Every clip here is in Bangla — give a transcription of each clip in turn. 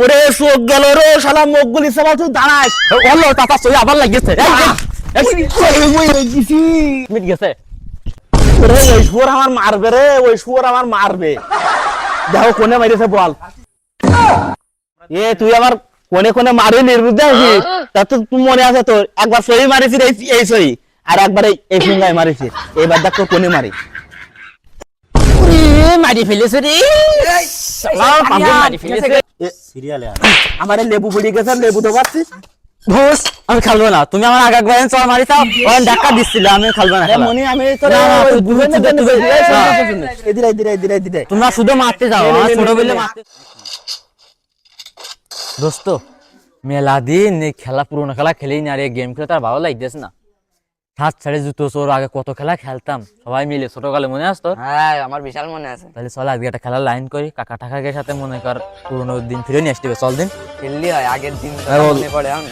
ওরে চোখ গেল রে শালা মুখগুলি সবাই তুই দাঁড়াস হলো তাতা সই আবার লাগিয়েছে মিট গেছে ওরে ওই শুয়োর আমার মারবে রে ওই শুয়োর আমার মারবে দেখো কোনে মারিছে বল এ তুই আমার কোনে কোনে মারি নির্বুদ্ধ আছিস তা তো তুই মনে আছে তোর একবার সই মারিছি এই সই আর একবার এই ফিঙ্গায় মারিছি এবার দেখ তোর কোনে মারি মারি ফেলেছে রে মারি ফেলেছে সিরিয়ালে আমার লেবু পড়ে গেছে লেবু তো পাচ্ছিস ঘোষ আমি খেলবো না তুমি আমার আগে একবার চল মারি তাও ডাক্কা দিছিল আমি খেলবো না মনি আমি তো দিরাই তোমরা শুধু মারতে যাও আমার ছোট বলে মারতে দোস্ত মেলা দিন এই খেলা পুরোনো খেলা খেলেই না আর এই গেম খেলে তার ভালো লাগতেছে না হাত ছাড়ে জুতো চোর আগে কত খেলা খেলতাম সবাই মিলে ছোটকালে মনে আছে তোর? হ্যাঁ আমার বিশাল মনে আছে। তাহলে চল আজকে একটা খেলার লাইন করি কাকা টাকাকে সাথে মনে কর পুরোনো দিন ফিরে নিয়ে আসতে হবে চল দিন খেললি হয় আগের দিন তো হ্যাঁ, বল। মনে পড়ে আমি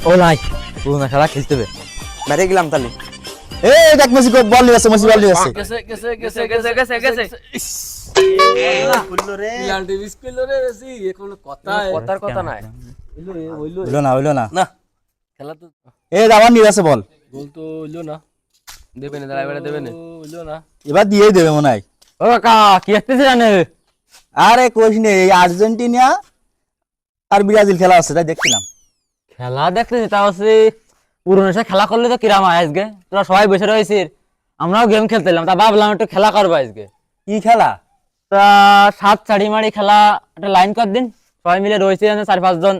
ও নাই পুরোনো খেলা খেলতে হবে বেড়ে গেলাম তাহলে। এই দেখ মেসি বল নিয়ে আসছে মেসি বল নিয়ে আসছে কথার কথা নাই। হইলো না খেলা তো এই আবার নিয়ে আসছে বল গোল তো হইলো না, দেবে না দাঁড়ায় বেড়া দেবে না, হইলো না। এবার দিয়েই দেবে মনে হয় ও কাকা কি আসতেছে জানে আরে কোচ নেই এই আর্জেন্টিনা আর ব্রাজিল খেলা আছে তাই দেখছিলাম খেলা দেখতেছি তা হচ্ছে পুরোনো সে খেলা করলে তো কিরাম হয় আজকে তোরা সবাই বসে রয়েছিস আমরাও গেম খেলতেলাম তা ভাবলাম একটু খেলা করবো আজকে কি খেলা তা 7 চাড়ি মারি খেলা একটা লাইন কর দিন সবাই মিলে রয়েছে 4-5 জন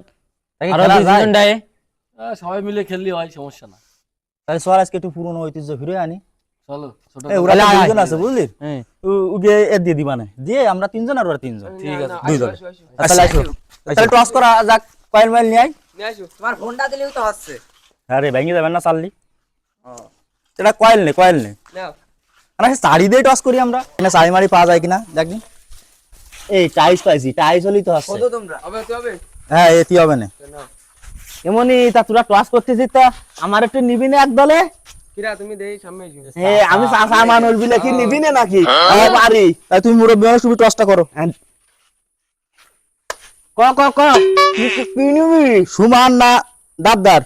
আরো খেলা 2 যায়? জন ডায়ে সবাই মিলে খেললি হয়, সমস্যা না। তাহলে সর আজকে একটু পুরনো ঐতিহ্য ফিরে আনি চলো ছোট এই ওরা তো তাহলে দুইজন আছে বুঝলি হ্যাঁ উগে এর দিয়ে দিবানে দিয়ে আমরা তিনজন আর ওরা তিনজন ঠিক আছে, দুইজন তাহলে আসো তাহলে টস করা যাক কয়েল মাইল নিয়ে আই তোমার ফোনটা দিলেও তো হচ্ছে। আরে ভেঙে যাবেন না চাললি এটা কয়েল নে আরে শাড়ি দিয়ে টস করি আমরা না শাড়ি মারি পাওয়া যায় কিনা দেখ দিন এই টাইস পাইছি টাইস হলেই তো হচ্ছে কত তোমরা? হ্যাঁ এটি হবে না এমনই তা তোরা টস করতেছিস তা আমার একটু নিবি না এক দলে কিরা তুমি দেই সামনে এসো। এ আমি চাচা মানুষ বিলে কি নিবি না নাকি আমি পারি তাই তুমি মুরব্বি মানুষ তুমি টসটা করো ক ক ক কি নিবি সুমান না দাবদার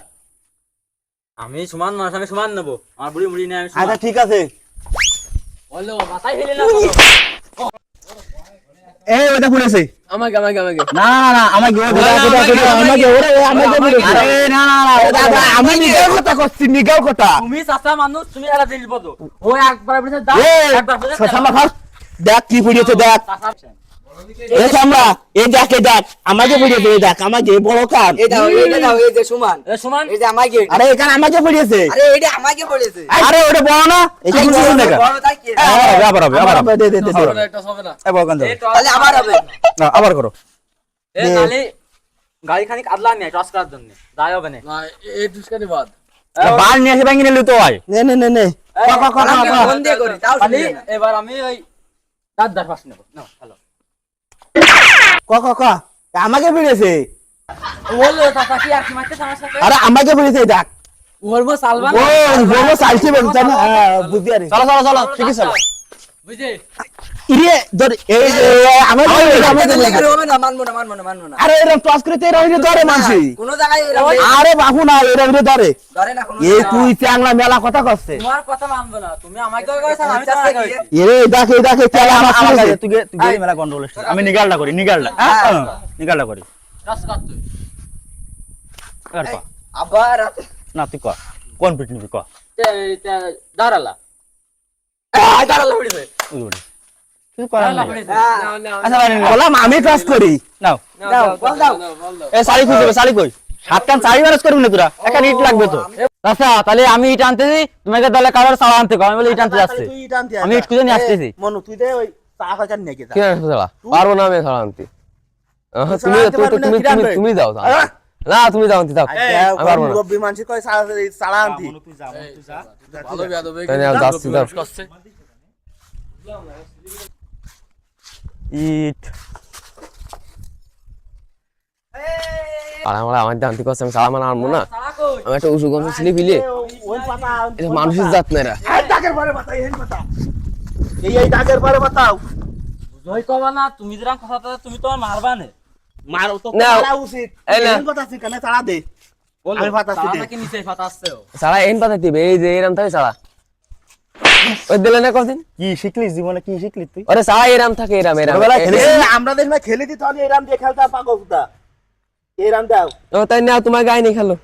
আমি সমান মানুষ আমি সমান নেবো আমার বুড়ি মুড়ি নেই আমি আচ্ছা ঠিক আছে বলো মাথায় ফেলে না এই ওটা পড়েছে আমাকে আমাকে আমাকে না না আমাকে আরে না না না দাদা আমি নিগাও কথা করছি নিগাও কথা তুমি চাচা মানুষ তুমি এরা দিল বলো ও একবার বলেছে দাও একবার বলেছে শশামা খাও দেখ কি পড়িয়েছে দেখ এই আমরা এই দেখ এই দেখ আমাকে পড়িয়েছে এই দেখ আমাকে বড় কান এই দাও এই যে সুমান, এ সমান এই যে আমাকে, আরে এখানে আমাকে পড়িয়েছে আরে এইটা আমাকে পড়েছে। আরে ওটা বড় না এখানে পড়িয়েছে দেখা বড় তাই কি? আবার হবে দে দে দে হবে না, একটা হবে না। এই বলকান দাও তাহলে আবার হবে। আবার করো এ নালে গাড়ি খানিক আদলা নিয়ে টস করার জন্য দায় হবে না না এই দুষ্কানি বাদ। বাল নিয়ে এসে ভাঙিয়ে নিলি তো হয় নে নে নে নে আমি ফোন দিয়ে করি তাও খালি শুনবে না। এবার আমি ওই দাদার পাশ নেব নাও হ্যালো ক আমাকে পড়িয়েছে বললো চাচা কি আর কি মারতে আমার সাথে আরে আমাকে পড়িয়েছে দেখ বলবো সালমান ও বলো সাইছে বলছ না বুঝি আরে চলো চলো চলো ঠিক আছে চলো বুঝে ইরে ধর এই যে আমাকে হবে না, মানবো না। আরে এরকম টস করে তেরা হইরে ধরে মানছি কোনো জায়গায় এরকম আরে বাবু না এরকম হইরে ধরে ধরে না কোনো এই জায়গায়। তুই চ্যাংলা মেলা কথা করছে তোমার কথা মানবো না তুমি আমাকে কইছো আমি চাচা কইছি এরে দেখ চ্যাংলা আমার কাছে তুই তুই মেলা কন্ট্রোল আমি নিগালটা করি নিগালটা করি টস করতে আর ক আবার না তুই ক কোন পিট নিবি ক দাঁড়ালা দাঁড়ালো পড়েছে। তুই করা দাঁড়ালা না পড়েছে আচ্ছা বললাম আমি টস করি নাও দাও বল দাও। এ শাড়ি খুঁজবে শাড়ি কই সাত কান শাড়ি ম্যানেজ করবি না তোরা একটা ইট লাগবে তো আচ্ছা তাহলে আমি ইট আনতেছি তোমাকে তাহলে কারোর সাড়া আনতে কো আমি বলে ইট আনতে যাচ্ছি তুই ইট আনতে আমি ইট খুঁজে নিয়ে আসতেছি মনু তুই দে ওই চা খাচার নিয়ে যা কি আছে শালা? পারবো না আমি ছাড়া আনতে। তুমি আনতে পারবি না, কি আনবে? তুমি দাও তাহলে। না তুমি দাও আনতে দাও। আমি পারবো না। মুরব্বি মানুষ কয় সাড়া আনতি ভালো বেয়াদব হয়ে তাই না, যাচ্ছি, দাও। করছে। ইট আর আমার জানতে করছে আমি সারা মানে আনবো না। আমি একটা উঁচু গন্ধ ছিলি ফিলে ওই পাতা এটা মানুষের জাত না এরা। এই দাগের পরে পাতা এই পাতা এই দাগের পরে পাতাও জয় কবা না তুমি যেরকম কথা তুমি তোমার মারবা না মারো তো না। তারা উচিত এই না। এই কথা আছে কেন তারা দে আমি ফাটাচ্ছি দে নাকি নিচে ফাটাচ্ছে সারা এন পাতা দিবে এই যে এরাম থাকে সারা ওই দিলে না কদিন কি শিখলি জীবনে কি শিখলি তুই আরে সারা এরাম থাকে এরাম এরাম ছোটবেলায় খেলেছি আমরা দেখ না খেলেছি তাহলে এরাম দিয়ে খেলতে পাগল কুতা এরাম দাও ও তাই না তোমার গায়ে নিয়ে খেলো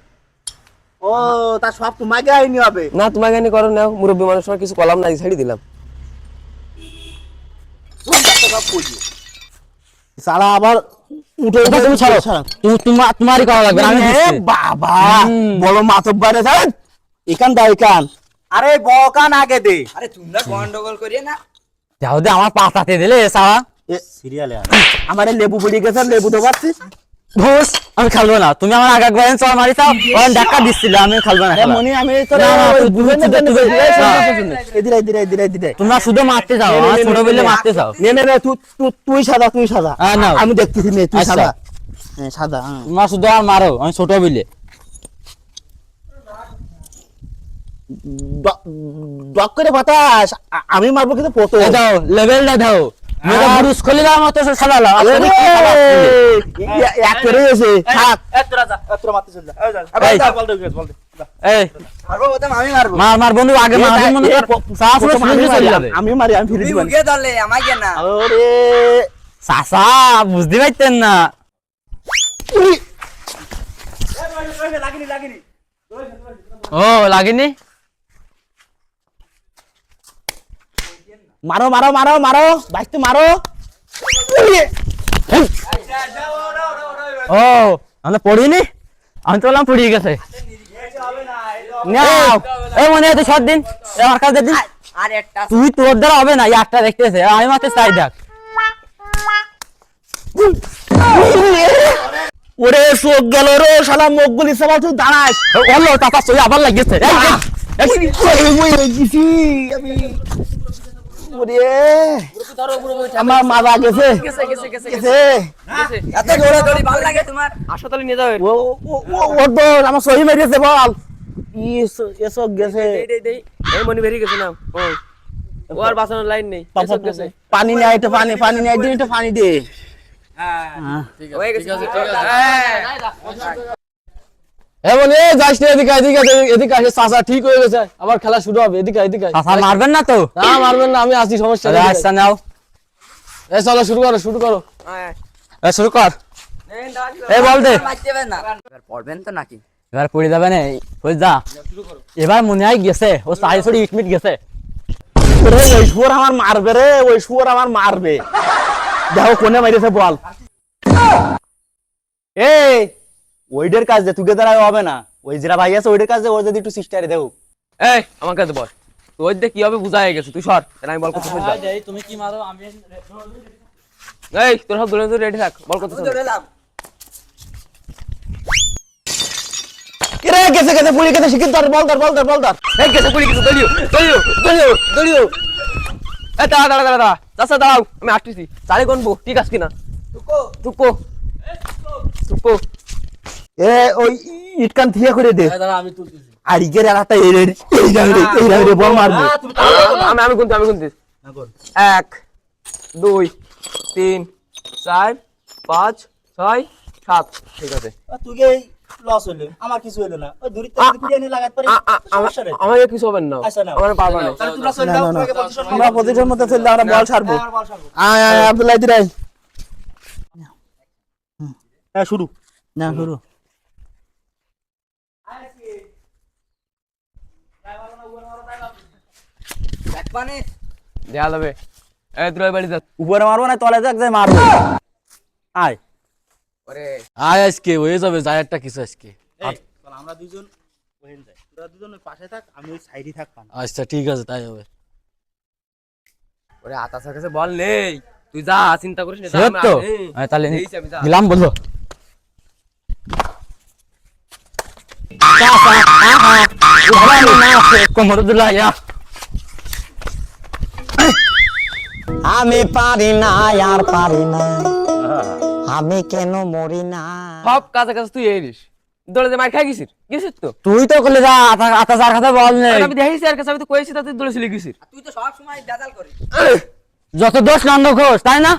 ও তা সব তোমাকে আইনি হবে না তোমার গায়ে নিয়ে করো নাও মুরব্বী মানুষ সময় কিছু কলাম নাই ছেড়ে দিলাম সারা আবার উঠে এটা তুমি ছাড়ো তোমারই করা লাগবে আমি এ দিচ্ছি। বাবা বড় মাতব বাইরে যান এখান দাও এখান আরে বকান আগে দে আরে তোমরা গন্ডগোল করিয়ে না যাও দে আমার পাতাতে দিলে সারা সিরিয়ালে আমার লেবু পড়ে গেছে লেবু তো পাচ্ছিস ঘোষ আমি খেলবো না তুমি আমার আগে একবার চল মারি তাও ডাক্কা দিচ্ছিল আমি খেলবো না খেলা। মনি আমি তো না, না, এদিরে এদিরে এদিরে এদিরে তোমরা শুধু মারতে যাও আমার ছোট বিলে মারতে যাও নে নে নে তুই সাদা নাও। আমি দেখতেছি নে তুই আচ্ছা। সাদা হ্যাঁ সাদা হ্যাঁ। তোমরা শুধু আর মারো আমি ছোট বিলে ডক করে বাতাস আমি মারবো কিন্তু পতো দাও লেভেলটা দাও মেয়েটা ব্রুস খুলে দাও মতো সাদা লাও এক করে এসে হাত এই মারবো বলতাম আমি মারবো মার মার বন্ধু আগে মার বন্ধু সাফ করে চলে যাবে আমি মারি আমি ফিরে তুই দিবানি উগে ধরলে আমাকে না আরে সাসা বুঝতে পারতেন না ও লাগেনি মারো মারো মারো মারো বাইতে মারো ও আমরা পড়িনি আমি তো বললাম পড়িয়ে গেছে নাও এই মনে হয় শট দিন এই আমার কাছে দিন আর একটা তুই তোর দ্বারা হবে না একটা দেখতেছে আমি মাত্র চাই দেখ ওরে চোখ গেল রে শালা মুখ গুলি সব তুই দাঁড়াস হলো তাতা সই আবার লাগিয়েছে আমি ওরে আমার মাথা গেছে গেছে এত দৌড়াদৌড়ি ভালো লাগে তোমার হাসপাতালে নিয়ে যাবে ও ও তো আমার সহি মেরেছে বল এসব গেছে এই মনি বেরিয়ে গেছে না ও আর বাঁচানোর লাইন নেই এসব গেছে পানি নেই এটা পানি নেই দিন এটা পানি দে হয়ে গেছে এ মনি এ যাস না এদিকে এদিকে এদিকে আসে চাচা ঠিক হয়ে গেছে আবার খেলা শুরু হবে এদিকে এদিকে চাচা মারবেন না তো না মারবেন না আমি আসি সমস্যা নেই আচ্ছা নাও এ চলো শুরু করো শুরু কর এই বল দে মারতে হবে না এবার পড়বেন তো নাকি এবার পড়ে যাবে না হয়ে যা এবার মনে হয় গেছে ও সাই ছড়ি ইটমিট গেছে ওরে ওই শুয়োর আমার মারবে রে ওই শুয়োর আমার মারবে দেখো কোনে মাইরেছে বল এই ওইডের কাজ দে তুগে দ্বারা হবে না ওই যেটা ভাই আছে ওইডের কাজ দে ওর যদি একটু সিস্টারে দেও এই আমার কাছে বল তোর দিয়ে কি হবে বুঝা হয়ে গেছে তুই সর আমি বল করতে চল তুমি কি মারো আমি এই তোর সব দৌড়ে রেডি থাক বল করতে চল দৌড়ালাম রে গেছে গেছে পুরি গেছে শিখিন ধর বল ধর এই গেছে পুরি গেছে দলিও এই দাঁড়া চাচা দাঁড়াও আমি আসতেছি চালে গনবো ঠিক আছে কিনা টুকো এ ওই ইটকান থিয়া করে দে দাঁড়া আমি তুলতেছি আর ইগের একটা এই রে বল মারবে আমি গুনতে 1 2 3 4 5 6 7 ঠিক আছে তুগে লস হইলো আমার কিছু হইলো না ওই দূরিতে ফিরিয়ে নিয়ে লাগাত পারি আমাকে কিছু হবে না আচ্ছা, নাও। আমার পারবা না তোমরা চলে যাও আমরা পজিশন মধ্যে চলে আমরা বল ছাড়বো আয় আয় আব্দুল্লাহ দিরাই হ্যাঁ শুরু দেখবানে দেয়া যাবে এই তুই বাড়ি যা উপরে মারবো না তলে যাক যাই মারবো আয় ওরে আয় আজকে হয়ে যাবে যায় একটা কিছু আজকে আমরা দুজন ওহেন যাই তোরা দুজন ওই পাশে থাক আমি ওই সাইডে থাকতাম আচ্ছা ঠিক আছে তাই হবে ওরে আতাসার কাছে বল নেই তুই যা চিন্তা করিস না সে তো তাহলে গেলাম বললো আমি পারি না আর পারি না আমি কেন মরি না সব কাছে তুই এরিস দৌড়ে যে মার খাই গেছিস তো তুই তো করলে যা আতা যার কথা বল নেই আমি দেখাইছি আর কাছে আমি তো কইছি তা তুই দৌড়ে চলে গেছিস তুই তো সব সময় বেজাল করিস যত দোষ নন্দ ঘোষ তাই না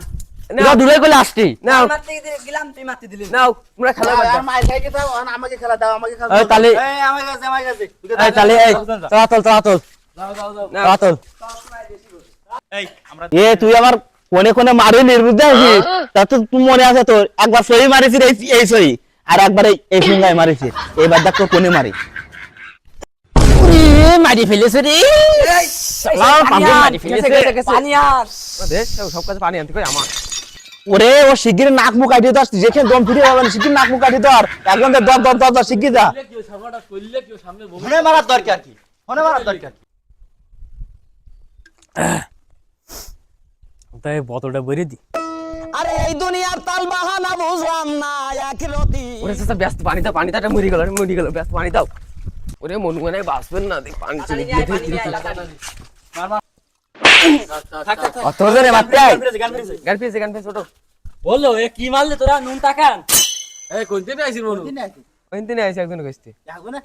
তোরা দূরে করলে আসছি নাও মারতে গেলাম তুই মারতে দিলি না। নাও তোমরা খেলা বাদ দাও। মার খাই কে দাও আমাকে খেলা দাও আমাকে খেলা এই তাহলে এই আমার কাছে এই তাহলে এই তোরা তোল নাও। তোল এ তুই আমার কোনে কোনে মারি নির্বুদ্ধ আছিস তা তো তুই মনে আছে তোর একবার সই মারিছিস এই সই আর একবার এই ফিঙ্গায় মারিছিস এইবার দেখ তোর কোনে মারি মারি ফেলেছে রে শালা পাগল মারি ফেলেছে পানি আর দেখ সব কাছে পানি আনতে কই আমার ওরে ও শিগগির নাক মুখ কাটিয়ে ধর যেখানে দম ফিরে যাবে না শিগগির নাক মুখ কাটিয়ে ধর একদম দর দর শিগগির যা ফোনে মারার দরকার কি ফোনে মারার দরকার কি তাই বোতলটা ভরে দি আরে এই দুনিয়ার তাল বাহানা বুঝলাম না এক রতি ওরে চাচা ব্যস্ত পানি দাও পানি দাও মরি গেল ব্যস্ত পানি দাও ওরে মনু মনে বাসবেন না দেখ পানি চলে গিয়ে অত জোরে মারতে আই গান পেয়েছে ছোট বললো এ কি মারলে তোরা নুন তাকান ওই দিনে আইছি একজন কইতে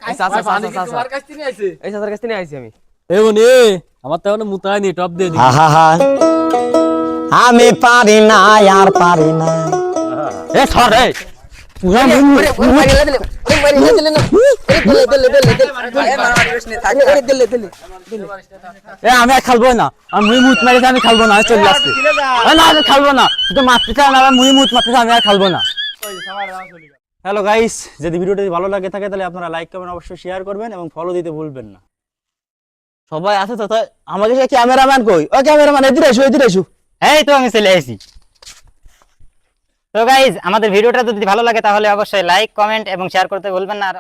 এই চাচা তোমার কাছ থেকে আইছে এই চাচার কাছ থেকে আইছি আমি এ বনি আমার তো এখন মুতায় নি টপ দে দি আহা আমি পারি না আর পারি না এ সর রে পুরা ওরে মারিলা দিলে ওরে মারিলা দিলে না দিলে মারামারি করিস না থাক ওরে দিলে এ আমি আর খেলবো না আমি মুই মুত মারিতে আমি খেলবো না আমি চলে আসছি না আমি খেলবো না তুই তো মারতে চাও না মুই মুত মারতে চাও আমি আর খেলবো না হ্যালো গাইস যদি ভিডিওটি ভালো লাগে থাকে তাহলে আপনারা লাইক কমেন্ট অবশ্যই শেয়ার করবেন এবং ফলো দিতে ভুলবেন না সবাই আছে তো আমাকে সে ক্যামেরাম্যান কই ও ক্যামেরাম্যান এদিকে এসো এই তো আমি চলে আসি তো গাইজ আমাদের ভিডিওটা যদি ভালো লাগে তাহলে অবশ্যই লাইক কমেন্ট এবং শেয়ার করতে ভুলবেন না আর